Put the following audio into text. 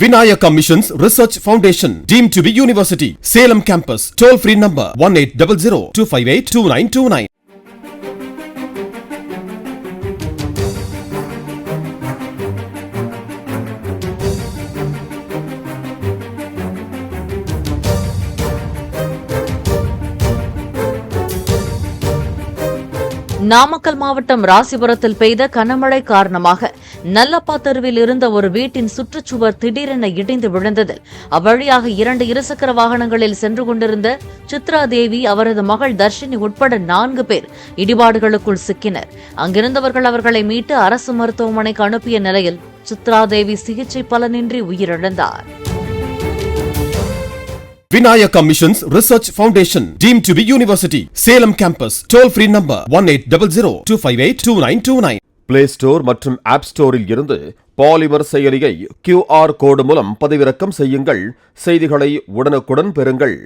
Vinayaka Missions Research Foundation, deemed to be university. Salem campus. Toll free number 1800-258-2929. Namakkal மாவட்டம் ராசிபுரத்தில் பெய்த கனமழை காரணமாக நல்லப்பா தெருவில் இருந்த ஒரு வீட்டின் சுற்றுச்சுவர் திடீரென இடிந்து விழுந்ததில் அவ்வழியாக 2 இருசக்கர வாகனங்களில் சென்று கொண்டிருந்த சித்ரா தேவி, அவரது மகள் தர்ஷினி உட்பட 4 பேர் இடிபாடுகளுக்குள் சிக்கினர். அங்கிருந்தவர்கள் அவர்களை மீட்டு அரசு மருத்துவமனைக்கு அனுப்பிய நிலையில் சித்ரா தேவி சிகிச்சை பலனின்றி உயிரிழந்தார். Vinayaka Missions Research Foundation, deemed to be university. Salem campus. Toll free number 1800-258-2929. Play Store மற்றும் App Storeல் இருந்து பாலிமர் செயலியை QR கோடு மூலம் பதிவிறக்கம் செய்யுங்கள். செய்திகளை உடனுக்குடன் பெறுங்கள்.